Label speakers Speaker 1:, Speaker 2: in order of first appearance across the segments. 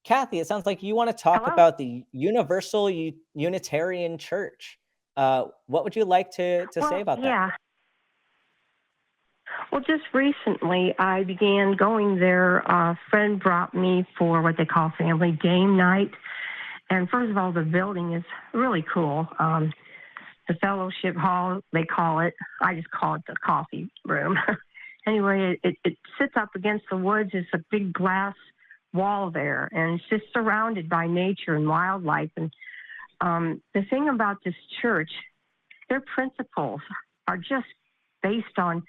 Speaker 1: Kathy, it sounds like you want to talk
Speaker 2: Hello?
Speaker 1: about the Universal Unitarian Church. What would you like to say
Speaker 2: Well,
Speaker 1: about that?
Speaker 2: yeah. Well, just recently I began going there. A friend brought me for what they call family game night. And first of all, the building is really cool. The fellowship hall, they call it. I just call it the coffee room. Anyway, it sits up against the woods. It's a big glass wall there, and it's just surrounded by nature and wildlife. And the thing about this church, their principles are just based on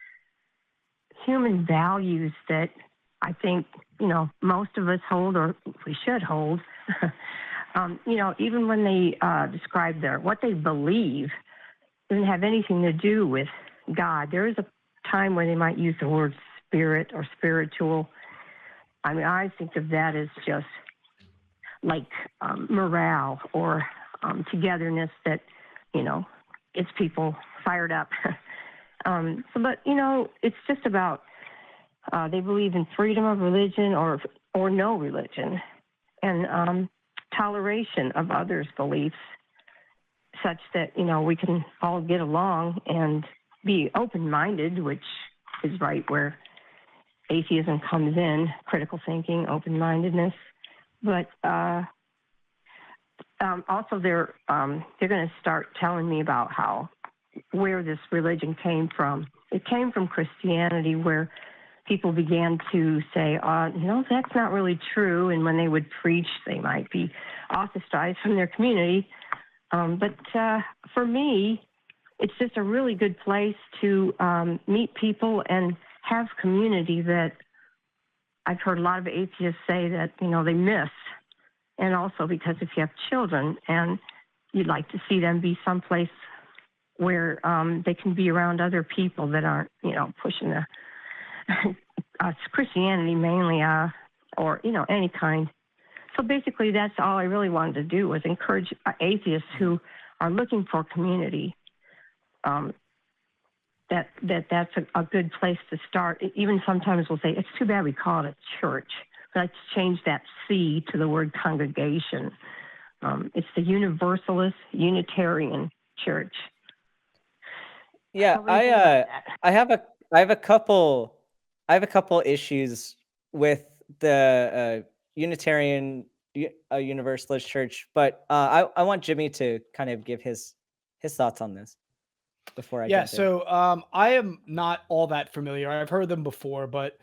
Speaker 2: human values that I think, most of us hold, or we should hold. Even when they describe what they believe doesn't have anything to do with God. There is a time where they might use the word spirit or spiritual. I mean, I think of that as just like morale or togetherness that, gets people fired up. But it's just about they believe in freedom of religion or no religion, and toleration of others' beliefs, such that we can all get along and be open-minded, which is right where atheism comes in, critical thinking, open-mindedness. But also they're going to start telling me about where this religion came from. It came from Christianity, where people began to say, that's not really true. And when they would preach, they might be ostracized from their community. But for me, it's just a really good place to meet people and have community that I've heard a lot of atheists say that, they miss. And also because if you have children and you'd like to see them be someplace where they can be around other people that aren't, pushing the Christianity mainly, or, any kind. So basically that's all I really wanted to do, was encourage atheists who are looking for community. That's a good place to start. Even sometimes we'll say, it's too bad we call it a church. Let's change that C to the word congregation. It's the Universalist Unitarian Church.
Speaker 1: Yeah, I have a couple issues with the Unitarian Universalist Church, but I want Jimmy to kind of give his thoughts on this before I jump in.
Speaker 3: So I am not all that familiar. I've heard them before, but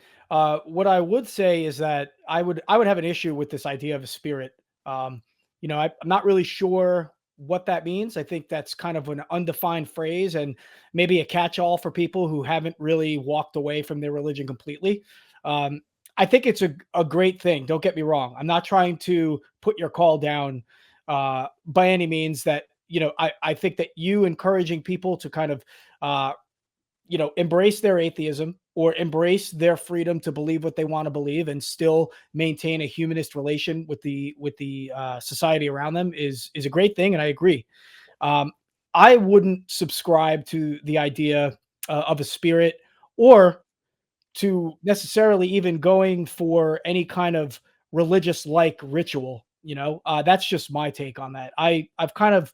Speaker 3: what I would say is that I would have an issue with this idea of a spirit. I'm not really sure what that means. I think that's kind of an undefined phrase and maybe a catch-all for people who haven't really walked away from their religion completely. I think it's a great thing. Don't get me wrong. I'm not trying to put your call down by any means. That I think that you encouraging people to kind of embrace their atheism or embrace their freedom to believe what they want to believe and still maintain a humanist relation with the society around them is a great thing, and I agree. I wouldn't subscribe to the idea of a spirit, or to necessarily even going for any kind of religious like ritual. That's just my take on that. I've kind of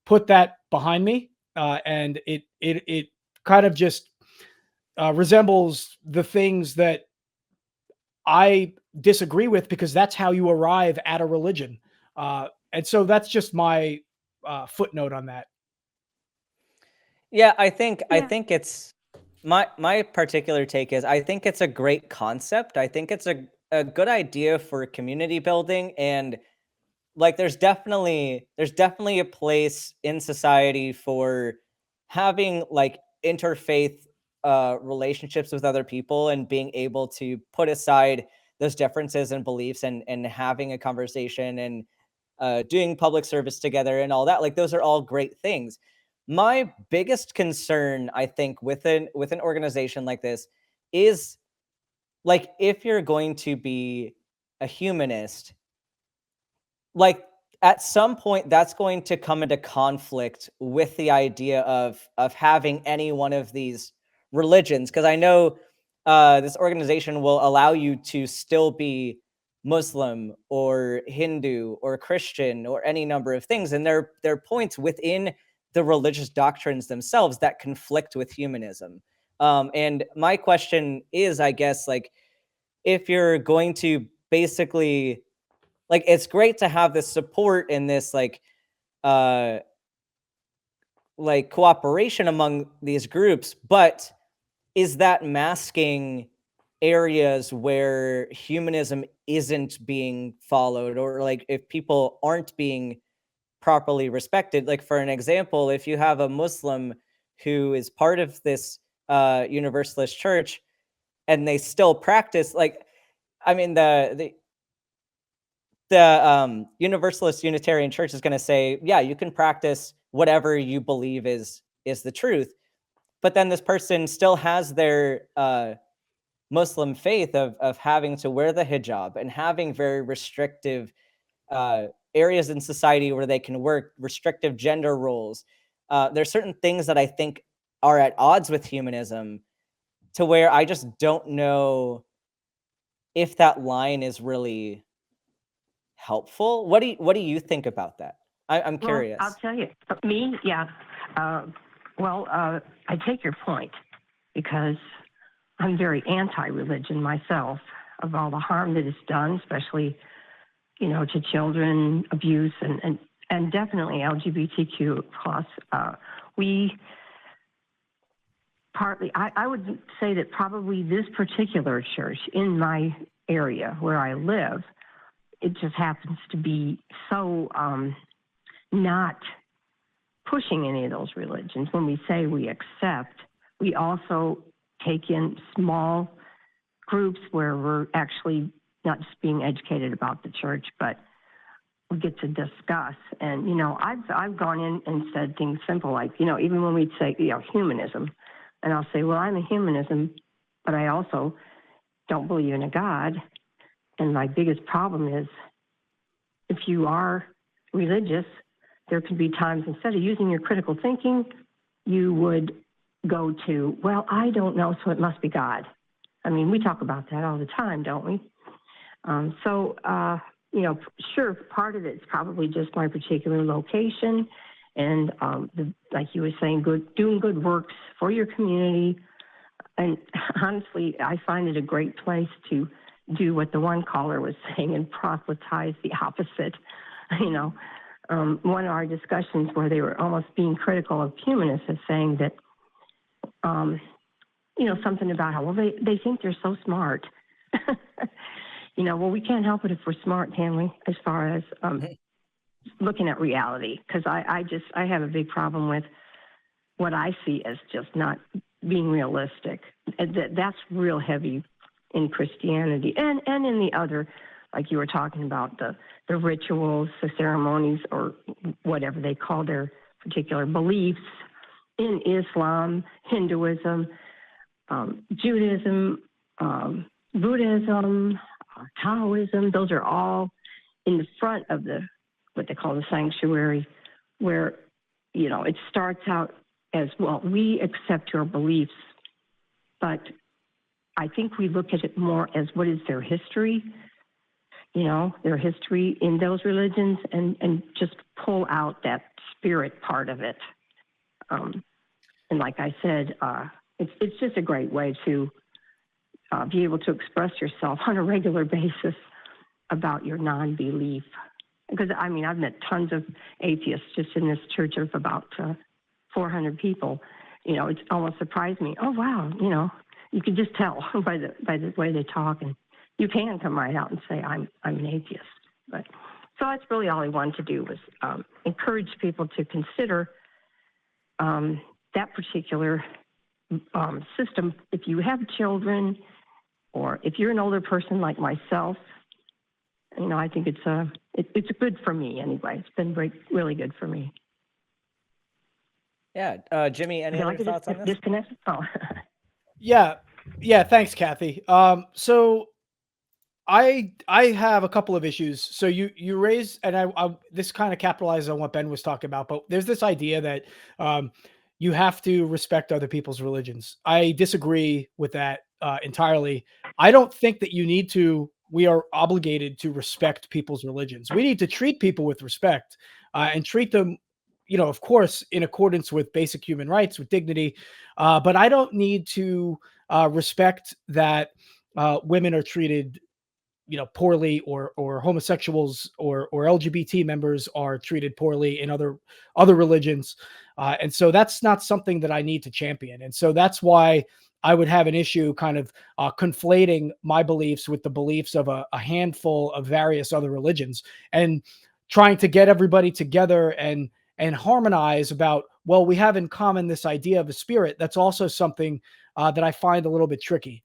Speaker 3: put that behind me, and it kind of just resembles the things that I disagree with, because that's how you arrive at a religion. And so that's just my footnote on that.
Speaker 1: Yeah, I think it's my particular take is I think it's a great concept. I think it's a good idea for community building, and like there's definitely a place in society for having like interfaith relationships with other people and being able to put aside those differences and beliefs and having a conversation and doing public service together and all that. Like those are all great things. My biggest concern, I think, with an organization like this is like if you're going to be a humanist, like at some point that's going to come into conflict with the idea of having any one of these religions, because I know this organization will allow you to still be Muslim or Hindu or Christian or any number of things. And there are points within the religious doctrines themselves that conflict with humanism. And my question is, I guess, like, if you're going to basically, like, it's great to have this support and this like cooperation among these groups, but is that masking areas where humanism isn't being followed, or like if people aren't being properly respected? Like, for an example, if you have a Muslim who is part of this Universalist church and they still practice, like, I mean, the Universalist Unitarian church is going to say, yeah, you can practice whatever you believe is the truth. But then this person still has their Muslim faith of having to wear the hijab and having very restrictive areas in society where they can work, restrictive gender roles. There's certain things that I think are at odds with humanism, to where I just don't know if that line is really helpful. What do you think about that? I'm curious.
Speaker 2: Well, I'll tell you, me, yeah. I take your point, because I'm very anti-religion myself, of all the harm that it's done, especially, to children, abuse, and definitely LGBTQ plus. I would say that probably this particular church in my area where I live, it just happens to be so not pushing any of those religions. When we say we accept, we also take in small groups where we're actually not just being educated about the church, but we get to discuss. And, I've gone in and said things simple like, even when we'd say, humanism, and I'll say, well, I'm a humanism, but I also don't believe in a God. And my biggest problem is, if you are religious, there could be times, instead of using your critical thinking, you would go to, well, I don't know, so it must be God. I mean, we talk about that all the time, don't we? Sure, part of it's probably just my particular location, and like you were saying, doing good works for your community. And honestly, I find it a great place to do what the one caller was saying and proselytize the opposite. One of our discussions where they were almost being critical of humanists is saying that, something about how, well, they think they're so smart. Well, we can't help it if we're smart, can we, as far as looking at reality? Because I have a big problem with what I see as just not being realistic. That's real heavy in Christianity and in the other, like you were talking about, the rituals, the ceremonies, or whatever they call their particular beliefs in Islam, Hinduism, Judaism, Buddhism, Taoism. Those are all in the front of what they call the sanctuary, where, it starts out as, well, we accept your beliefs, but I think we look at it more as what is their history, their history in those religions, and just pull out that spirit part of it. And like I said, it's just a great way to be able to express yourself on a regular basis about your non-belief. Because, I've met tons of atheists just in this church of about 400 people. It's almost surprised me. Oh, wow, you can just tell by the way they talk, and you can come right out and say, I'm an atheist. But so that's really all I wanted to do, was encourage people to consider that particular system. If you have children, or if you're an older person like myself, I think it's good for me anyway. It's been really good for me.
Speaker 1: Yeah, Jimmy, any other thoughts on this?
Speaker 2: Disconnect? Oh.
Speaker 3: Yeah. Thanks, Kathy. So I have a couple of issues. So you raise, and I this kind of capitalizes on what Ben was talking about, but there's this idea that you have to respect other people's religions. I disagree with that entirely. I don't think that you need to we are obligated to respect people's religions. We need to treat people with respect and treat them, of course, in accordance with basic human rights, with dignity. But I don't need to respect that women are treated poorly, or homosexuals or LGBT members are treated poorly in other religions. And so that's not something that I need to champion. And so that's why I would have an issue kind of conflating my beliefs with the beliefs of a handful of various other religions, and trying to get everybody together and harmonize about, well, we have in common this idea of a spirit. That's also something that I find a little bit tricky.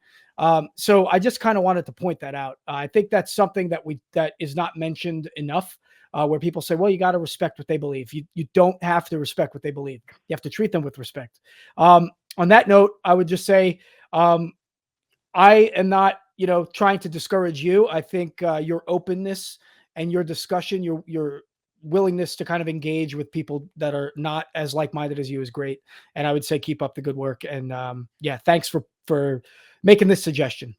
Speaker 3: So I just kind of wanted to point that out. I think that's something that is not mentioned enough, where people say, well, you got to respect what they believe. You don't have to respect what they believe. You have to treat them with respect. On that note, I would just say, I am not, trying to discourage you. I think your openness and your discussion, your willingness to kind of engage with people that are not as like-minded as you is great. And I would say keep up the good work. And yeah, thanks for making this suggestion.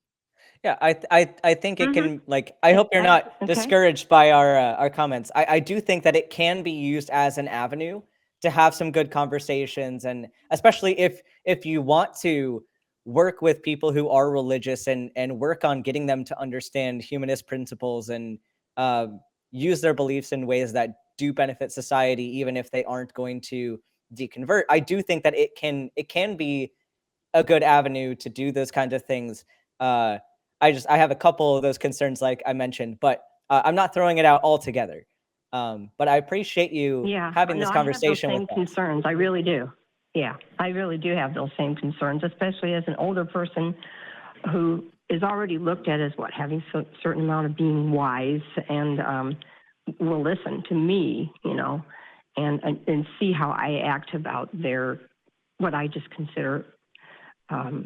Speaker 1: Yeah, I think it can, like, I hope you're not discouraged by our comments. I do think that it can be used as an avenue to have some good conversations, and especially if you want to work with people who are religious and work on getting them to understand humanist principles and use their beliefs in ways that do benefit society, even if they aren't going to deconvert. I do think that it can be a good avenue to do those kinds of things. I have a couple of those concerns, like I mentioned, but I'm not throwing it out altogether. But I appreciate you having this conversation
Speaker 2: I have those same concerns. I really do. Yeah, I really do have those same concerns, especially as an older person who is already looked at as having a certain amount of being wise, and will listen to me, and see how I act about what I just consider, well,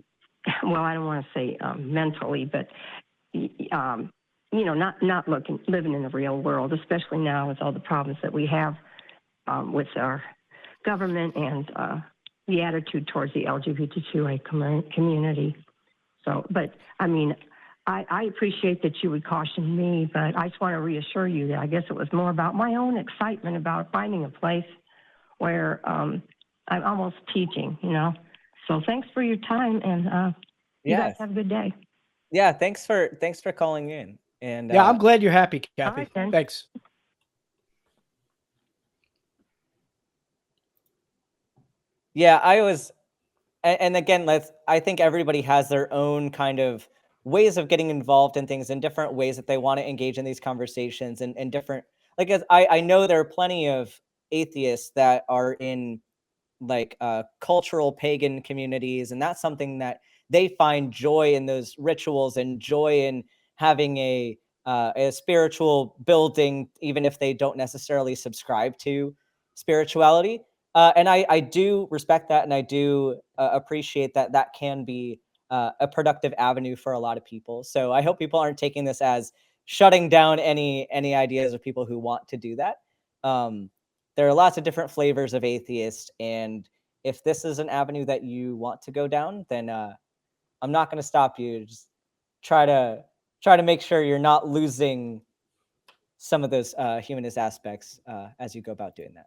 Speaker 2: I don't want to say mentally, but not living in the real world, especially now with all the problems that we have with our government and the attitude towards the LGBTQI community. So, but I mean, I appreciate that you would caution me, but I just want to reassure you that I guess it was more about my own excitement about finding a place where I'm almost teaching, So thanks for your time, and you guys have a good day.
Speaker 1: Yeah, thanks for calling in. And
Speaker 3: yeah, I'm glad you're happy, Kathy.
Speaker 2: Right,
Speaker 3: thanks.
Speaker 1: Yeah, and again, I think everybody has their own kind of ways of getting involved in things, in different ways that they want to engage in these conversations, and different, like, as I know there are plenty of atheists that are in, like, cultural pagan communities, and that's something that they find joy in, those rituals, and joy in having a spiritual building, even if they don't necessarily subscribe to spirituality. And I do respect that, and I do appreciate that that can be a productive avenue for a lot of people. So I hope people aren't taking this as shutting down any ideas of people who want to do that. There are lots of different flavors of atheist, and if this is an avenue that you want to go down, then I'm not going to stop you. Just try to make sure you're not losing some of those humanist aspects as you go about doing that.